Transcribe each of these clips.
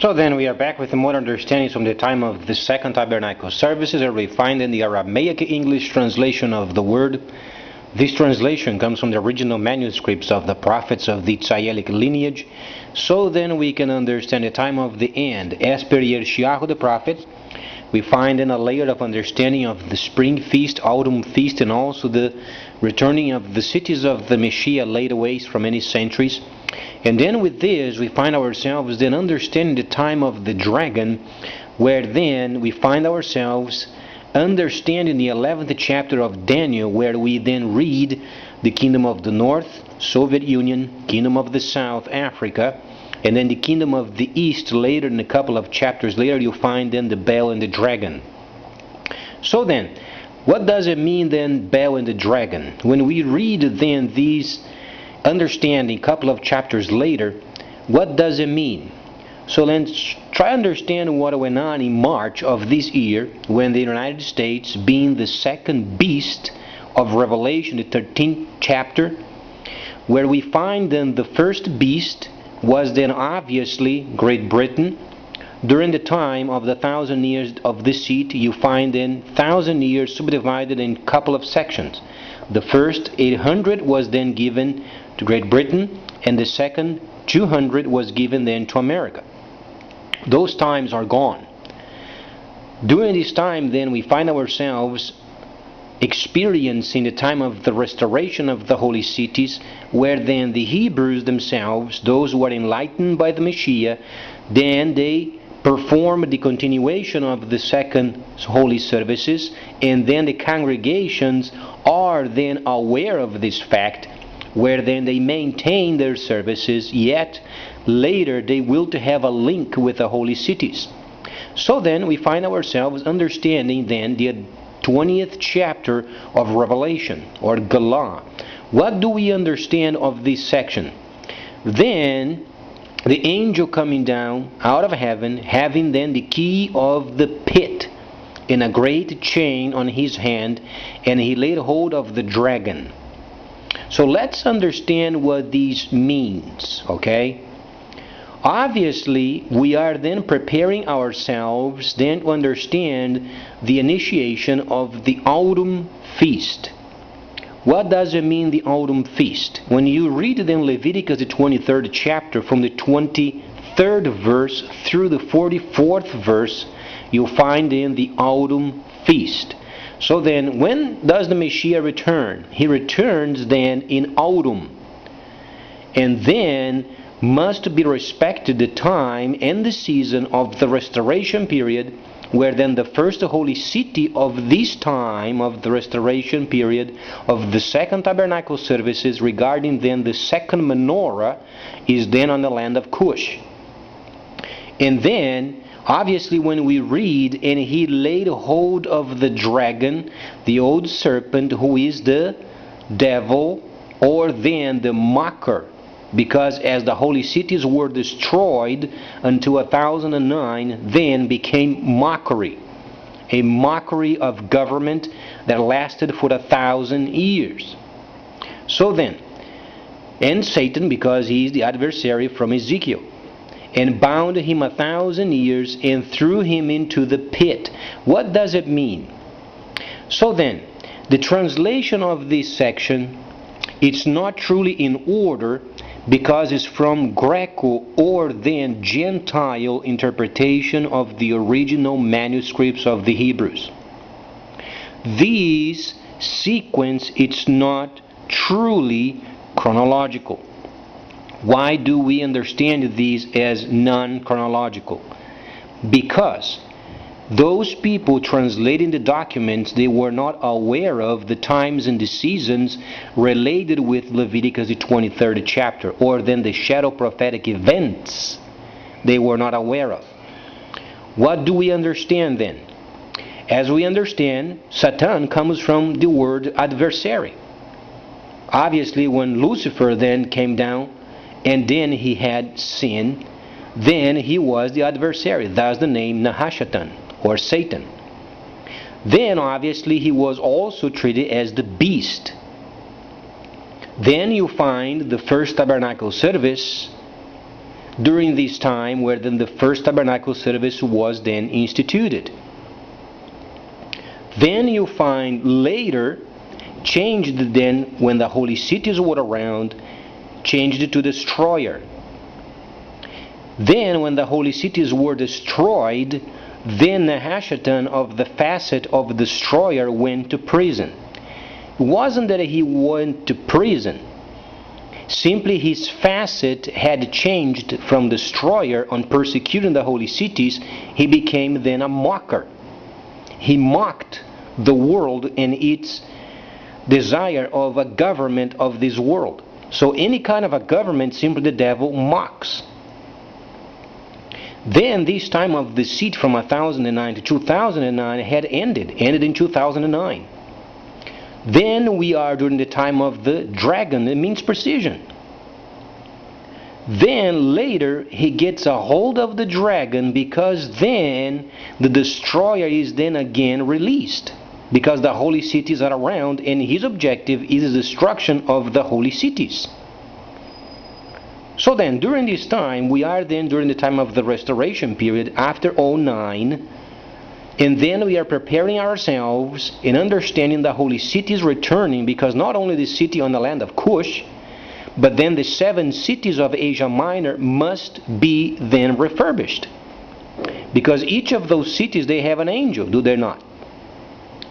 So then we are back with more understandings from the time of the Second Tabernacle services, as we find in the Aramaic English translation of the word. This translation comes from the original manuscripts of the prophets of the Tzayelic lineage. So then we can understand the time of the end. As per Yeshayahu the prophet, we find in a layer of understanding of the spring feast, autumn feast, and also the returning of the cities of the Messiah laid waste for many centuries. And then with this, we find ourselves then understanding the time of the dragon, where then we find ourselves understanding the 11th chapter of Daniel, where we then read the kingdom of the north, Soviet Union, kingdom of the south, Africa, and then the kingdom of the east. Later, in a couple of chapters later, you'll find then the bell and the dragon. So then, what does it mean then, bell and the dragon? When we read then these understanding a couple of chapters later, what does it mean? So let's try to understand what went on in March of this year, when the United States, being the second beast of Revelation, the 13th chapter, where we find then the first beast was then obviously Great Britain. During the time of the 1,000 years of this seat, you find then 1,000 years subdivided in a couple of sections. The first 800 was then given to Great Britain, and the second 200 was given then to America. Those times are gone. During this time then we find ourselves experiencing the time of the restoration of the holy cities, where then the Hebrews themselves, those who are enlightened by the Messiah, then they perform the continuation of the second holy services, and then the congregations are then aware of this fact, where then they maintain their services, yet later they will to have a link with the holy cities. So then we find ourselves understanding then the 20th chapter of Revelation, or Galah. What do we understand of this section? Then the angel coming down out of heaven, having then the key of the pit in a great chain on his hand, and he laid hold of the dragon. So let's understand what this means, okay? Obviously, we are then preparing ourselves then to understand the initiation of the autumn feast. What does it mean, the autumn feast? When you read then Leviticus, the 23rd chapter, from the 23rd verse through the 44th verse, you'll find in the autumn feast. So then, when does the Messiah return? He returns then in autumn. And then must be respected the time and the season of the restoration period, where then the first holy city of this time of the restoration period of the second tabernacle services, regarding then the second menorah, is then on the land of Cush. And then obviously when we read, and he laid hold of the dragon, the old serpent, who is the devil, or then the mocker, because as the holy cities were destroyed until 1009, then became mockery. A mockery of government that lasted for 1,000 years. So then, and Satan, because he is the adversary from Ezekiel, and bound him 1,000 years and threw him into the pit. What does it mean? So then, the translation of this section, it's not truly in order, because it's from Greco or then Gentile interpretation of the original manuscripts of the Hebrews. This sequence, it's not truly chronological. Why do we understand these as non-chronological? Because those people translating the documents, they were not aware of the times and the seasons related with Leviticus the 23rd chapter, or then the shadow prophetic events they were not aware of. What do we understand then? As we understand, Satan comes from the word adversary. Obviously, when Lucifer then came down and then he had sin, then he was the adversary. That's the name Nahashatan, or Satan. Then obviously he was also treated as the beast. Then you find the first tabernacle service during this time where then the first tabernacle service was then instituted. Then you find later, changed then when the holy cities were around, changed to destroyer. Then when the holy cities were destroyed, then Nehashatan of the facet of destroyer went to prison. It wasn't that he went to prison. Simply his facet had changed from destroyer on persecuting the holy cities. He became then a mocker. He mocked the world and its desire of a government of this world. So any kind of a government, simply the devil mocks. Then this time of deceit from 1009 to 2009 had ended in 2009. Then we are during the time of the dragon. It means precision. Then later he gets a hold of the dragon, because then the destroyer is then again released, because the holy cities are around and his objective is the destruction of the holy cities. So then during this time, we are then during the time of the restoration period after 09, and then we are preparing ourselves in understanding the holy cities returning, because not only the city on the land of Cush, but then the 7 cities of Asia Minor must be then refurbished, because each of those cities, they have an angel, do they not?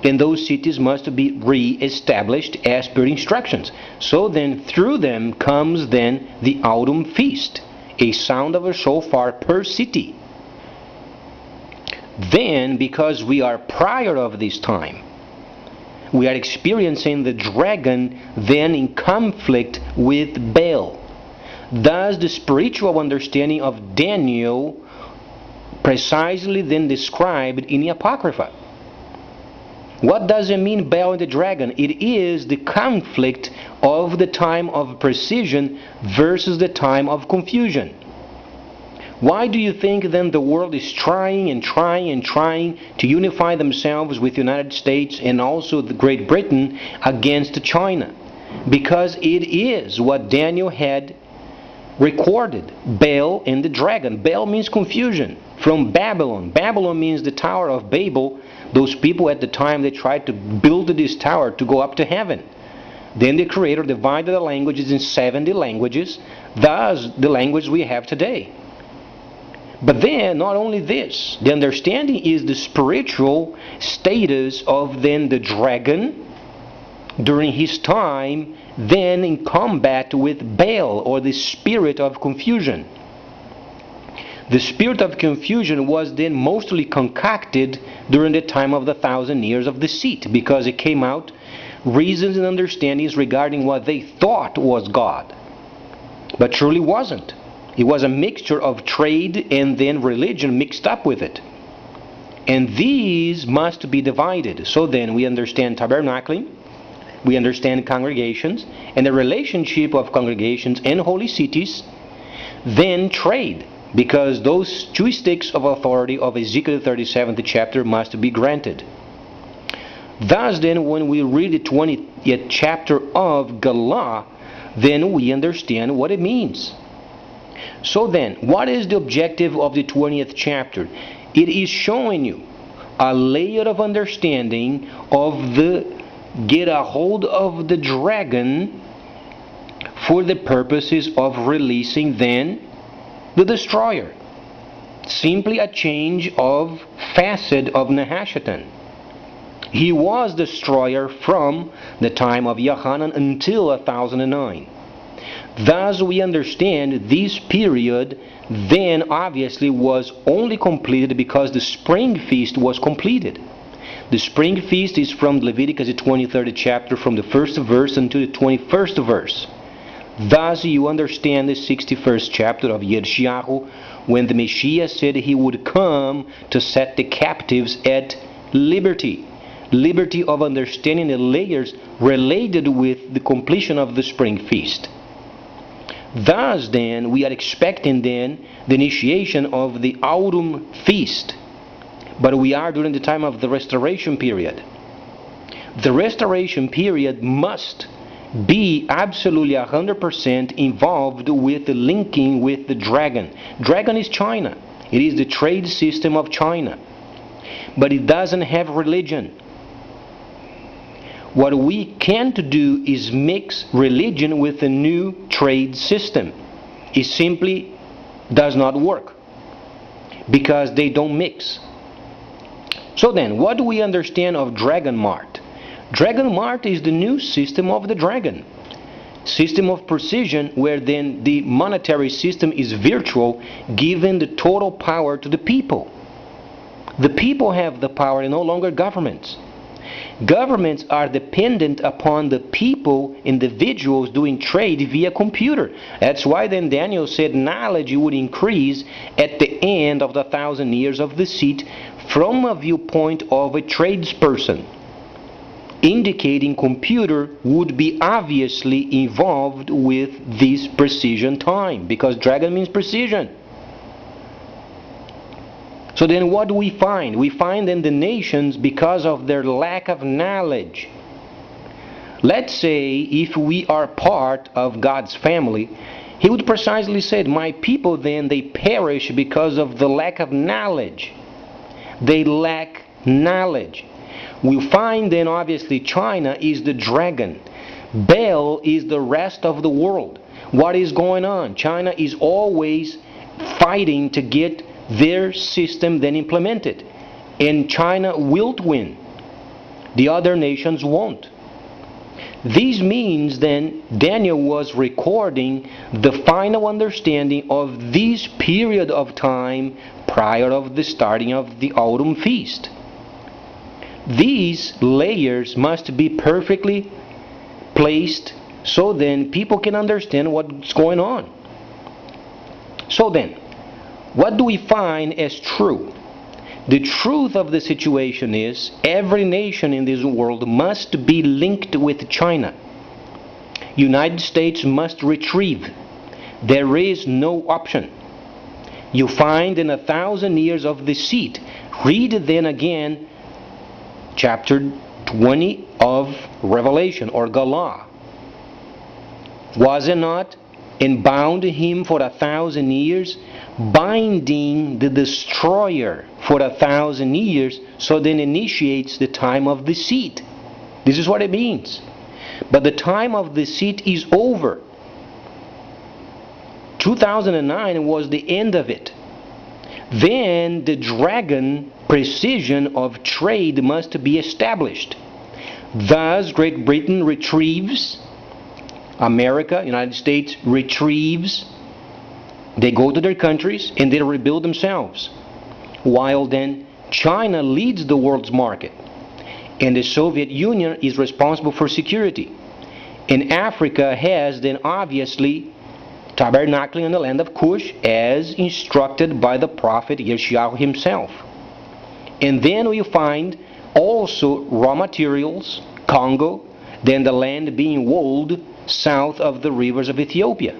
And those cities must be re-established as per instructions. So then through them comes then the autumn feast, a sound of a shofar per city. Then, because we are prior of this time, we are experiencing the dragon then in conflict with Baal. Thus the spiritual understanding of Daniel precisely then described in the Apocrypha. What does it mean, Baal and the dragon? It is the conflict of the time of precision versus the time of confusion. Why do you think then the world is trying to unify themselves with the United States and also the Great Britain against China? Because it is what Daniel had recorded, Baal and the dragon. Baal means confusion, from Babylon. Babylon means the Tower of Babel. Those people at the time, they tried to build this tower to go up to heaven. Then the Creator divided the languages in 70 languages, thus the language we have today. But then, not only this, the understanding is the spiritual status of then the dragon during his time, then in combat with Baal, or the spirit of confusion. The spirit of confusion was then mostly concocted during the time of the 1,000 years of deceit, because it came out reasons and understandings regarding what they thought was God, but truly wasn't. It was a mixture of trade and then religion mixed up with it. And these must be divided. So then we understand tabernacling, we understand congregations, and the relationship of congregations and holy cities, then trade, because those 2 sticks of authority of Ezekiel 37th chapter must be granted. Thus then, when we read the 20th chapter of Galah, then we understand what it means. So then, what is the objective of the 20th chapter? It is showing you a layer of understanding of the get a hold of the dragon for the purposes of releasing then the destroyer. Simply a change of facet of Nehashatan. He was destroyer from the time of Yohanan until 1009. Thus we understand this period then obviously was only completed because the spring feast was completed. The spring feast is from Leviticus the 23rd chapter, from the 1st verse until the 21st verse. Thus you understand the 61st chapter of Yeshayahu, when the Messiah said he would come to set the captives at liberty. Liberty of understanding the layers related with the completion of the spring feast. Thus then, we are expecting then the initiation of the autumn feast. But we are during the time of the restoration period. The restoration period must be absolutely 100% involved with the linking with the dragon. Dragon is China. It is the trade system of China. But it doesn't have religion. What we can't do is mix religion with the new trade system. It simply does not work because they don't mix. So then, what do we understand of Dragon Mart? Dragon Mart is the new system of the dragon. System of precision, where then the monetary system is virtual, giving the total power to the people. The people have the power and no longer governments. Governments are dependent upon the people, individuals doing trade via computer. That's why then Daniel said knowledge would increase at the end of the 1,000 years of the seat from a viewpoint of a tradesperson, indicating computer would be obviously involved with this precision time, because dragon means precision. So then what do we find? We find in the nations, because of their lack of knowledge. Let's say if we are part of God's family, He would precisely say, my people then, they perish because of the lack of knowledge. They lack knowledge. We find then obviously China is the dragon. Baal is the rest of the world. What is going on? China is always fighting to get their system then implemented. And China will win. The other nations won't. This means then Daniel was recording the final understanding of this period of time prior of the starting of the autumn feast. These layers must be perfectly placed so then people can understand what's going on. So then, what do we find as true? The truth of the situation is every nation in this world must be linked with China. United States must retrieve. There is no option. You find in 1,000 years of the seat. Read then again chapter 20 of Revelation or Galah. Was it not? And bound him for 1,000 years, binding the destroyer for 1,000 years, so then initiates the time of the seat. This is what it means. But the time of the seat is over. 2009 was the end of it. Then the dragon precision of trade must be established. Thus Great Britain retrieves, America, United States retrieves. They go to their countries and they rebuild themselves. While then China leads the world's market. And the Soviet Union is responsible for security. And Africa has then obviously tabernacling in the land of Cush as instructed by the prophet Yeshayahu himself. And then we find also raw materials, Congo, then the land being walled south of the rivers of Ethiopia.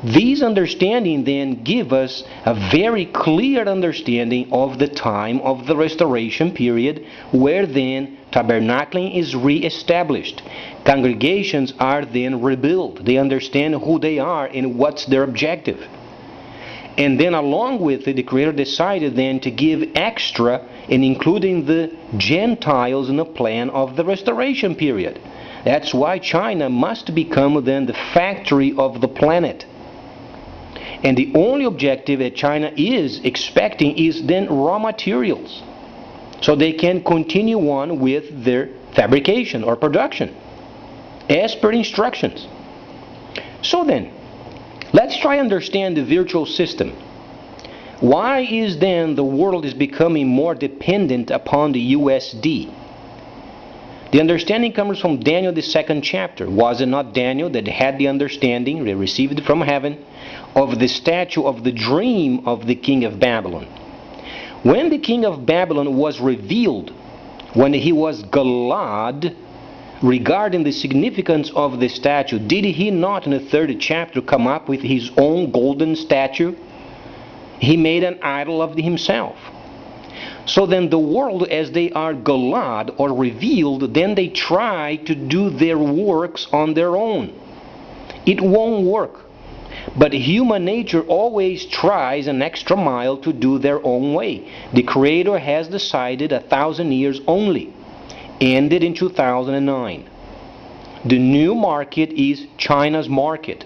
These understanding then give us a very clear understanding of the time of the restoration period, where then tabernacling is re-established. Congregations are then rebuilt. They understand who they are and what's their objective. And then along with it, the Creator decided then to give extra in including the Gentiles in the plan of the restoration period. That's why China must become then the factory of the planet. And the only objective that China is expecting is then raw materials. So they can continue on with their fabrication or production as per instructions. So then, let's try to understand the virtual system. Why is then the world is becoming more dependent upon the USD? The understanding comes from Daniel, the 2nd chapter. Was it not Daniel that had the understanding, they received it from heaven, of the statue of the dream of the king of Babylon? When the king of Babylon was revealed, when he was Galad, regarding the significance of the statue, did he not in the 3rd chapter come up with his own golden statue? He made an idol of himself. So then the world, as they are galad or revealed, then they try to do their works on their own. It won't work. But human nature always tries an extra mile to do their own way. The Creator has decided 1,000 years only, ended in 2009. The new market is China's market.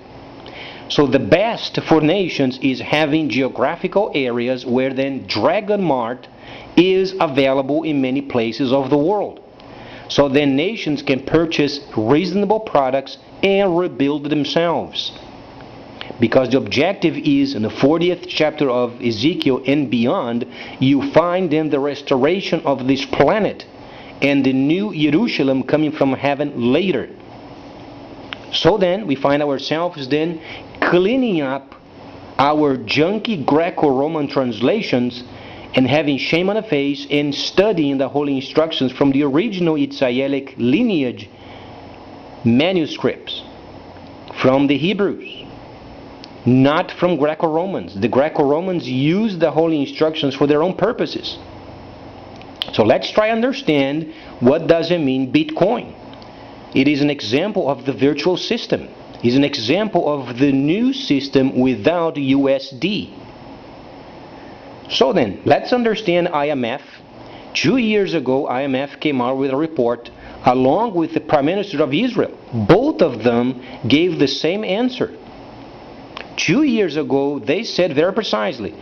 So the best for nations is having geographical areas where then Dragon Mart is available in many places of the world. So then nations can purchase reasonable products and rebuild themselves. Because the objective is, in the 40th chapter of Ezekiel and beyond, you find then the restoration of this planet and the new Jerusalem coming from heaven later. So then we find ourselves then cleaning up our junky Greco-Roman translations and having shame on the face and studying the holy instructions from the original Israelic lineage manuscripts from the Hebrews, not from Greco-Romans. The Greco-Romans used the holy instructions for their own purposes. So let's try to understand what does it mean Bitcoin. It is an example of the virtual system. It is an example of the new system without USD. So then, let's understand IMF. 2 years ago, IMF came out with a report along with the Prime Minister of Israel. Both of them gave the same answer. 2 years ago, they said very precisely,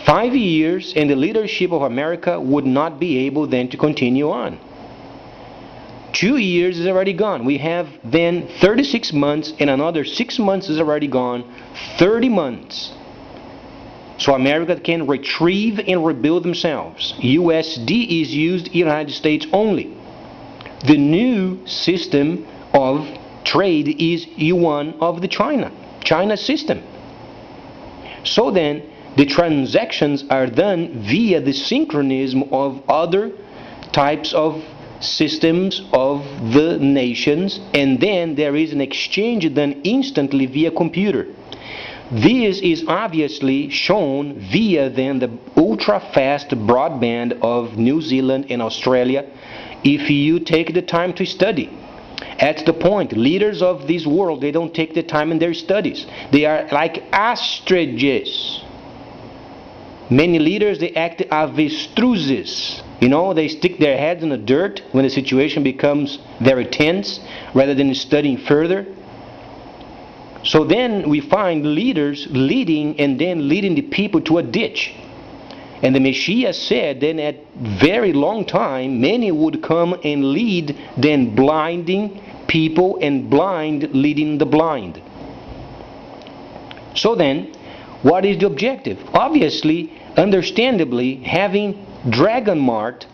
5 years and the leadership of America would not be able then to continue on. 2 years is already gone. We have then 36 months and another 6 months is already gone. 30 months. So America can retrieve and rebuild themselves. USD is used in the United States only. The new system of trade is yuan of the China system. So then, the transactions are done via the synchronism of other types of systems of the nations, and then there is an exchange done instantly via computer. This is obviously shown via then the ultra-fast broadband of New Zealand and Australia if you take the time to study. At the point, leaders of this world, they don't take the time in their studies. They are like ostriches. Many leaders, they act avestruses. They stick their heads in the dirt when the situation becomes very tense rather than studying further. So then we find leaders leading and then leading the people to a ditch. And the Messiah said then at very long time, many would come and lead, then blinding people and blind leading the blind. So then, what is the objective? Obviously, understandably, having Dragon Mart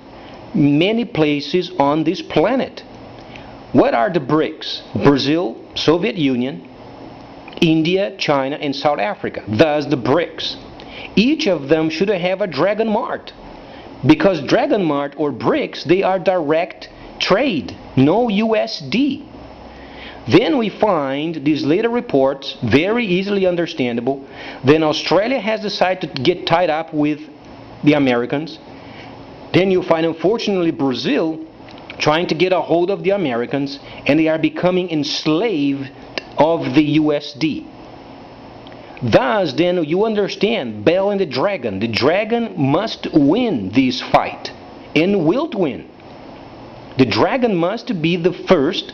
many places on this planet. What are the BRICS? Brazil, Soviet Union, India, China, and South Africa. Thus the BRICS. Each of them should have a Dragon Mart. Because Dragon Mart or BRICS, they are direct trade, no USD. Then we find these later reports very easily understandable. Then Australia has decided to get tied up with the Americans. Then you find, unfortunately, Brazil trying to get a hold of the Americans, and they are becoming enslaved of the USD. Thus, then, you understand, Bel and the dragon. The dragon must win this fight, and will win. The dragon must be the first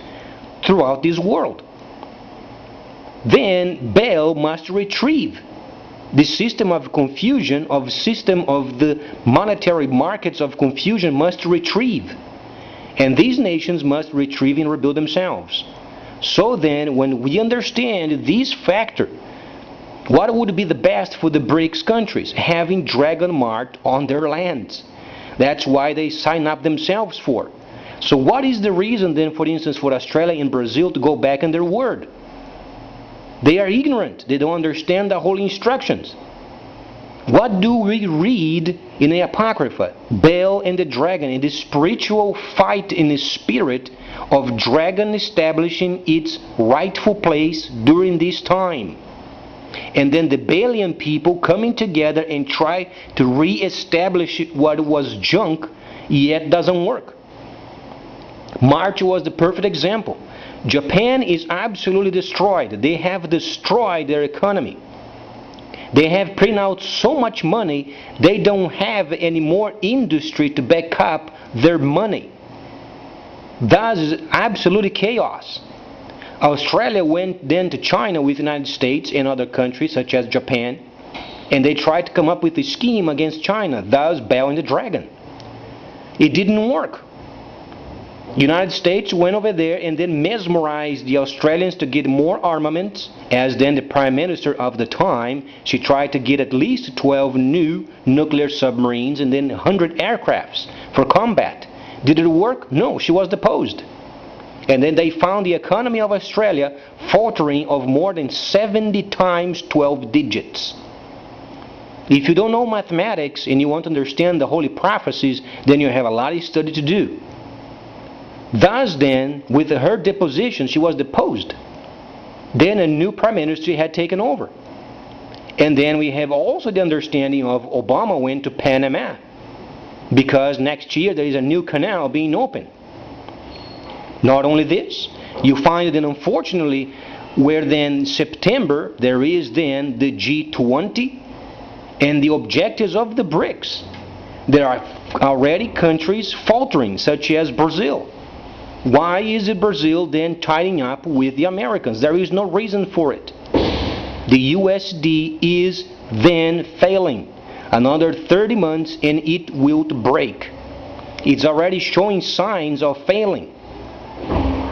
throughout this world. Then, Bel must retrieve the system of confusion, system of the monetary markets of confusion must retrieve. And these nations must retrieve and rebuild themselves. So then, when we understand this factor, what would be the best for the BRICS countries? Having Dragon Mart on their lands. That's why they sign up themselves for. So what is the reason then, for instance, for Australia and Brazil to go back on their word? They are ignorant. They don't understand the holy instructions. What do we read in the Apocrypha? Bel and the dragon, in the spiritual fight in the spirit of dragon establishing its rightful place during this time. and then the billion people coming together and try to re-establish what was junk, yet doesn't work. March was the perfect example. Japan is absolutely destroyed. They have destroyed their economy. They have printed out so much money, they don't have any more industry to back up their money. That is absolutely chaos. Australia went then to China with the United States and other countries such as Japan, and they tried to come up with a scheme against China, thus bailing the dragon. It didn't work. United States went over there and then mesmerized the Australians to get more armaments. As then the Prime Minister of the time, she tried to get at least 12 new nuclear submarines and then 100 aircrafts for combat. Did it work? No, she was deposed. And then they found the economy of Australia faltering of more than 70 times 12 digits. If you don't know mathematics and you want to understand the holy prophecies, then you have a lot of study to do. Thus then, with her deposition, she was deposed. Then a new prime minister had taken over. And then we have also the understanding of Obama went to Panama, because next year there is a new canal being opened. Not only this, you find that unfortunately, where then September there is then the G20 and the objectives of the BRICS. There are already countries faltering, such as Brazil. Why is Brazil then tying up with the Americans? There is no reason for it. The USD is then failing. Another 30 months and it will break. It's already showing signs of failing.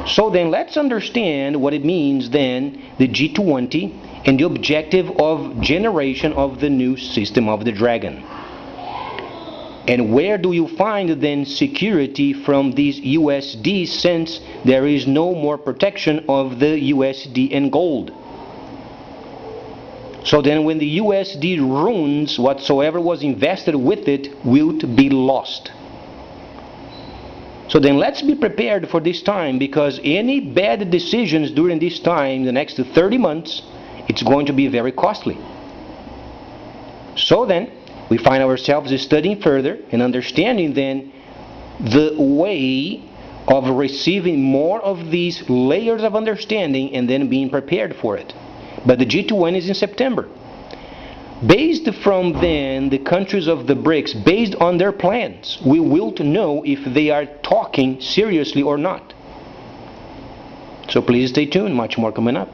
So then let's understand what it means then, the G20 and the objective of generation of the new system of the dragon. And where do you find then security from these USD, since there is no more protection of the USD and gold? So then when the USD runs, whatsoever was invested with it will be lost. So then let's be prepared for this time, because any bad decisions during this time, the next 30 months, it's going to be very costly. So then, we find ourselves studying further and understanding then the way of receiving more of these layers of understanding and then being prepared for it. But the G20 is in September. Based from then the countries of the BRICS, based on their plans, we will know if they are talking seriously or not. So please stay tuned, much more coming up.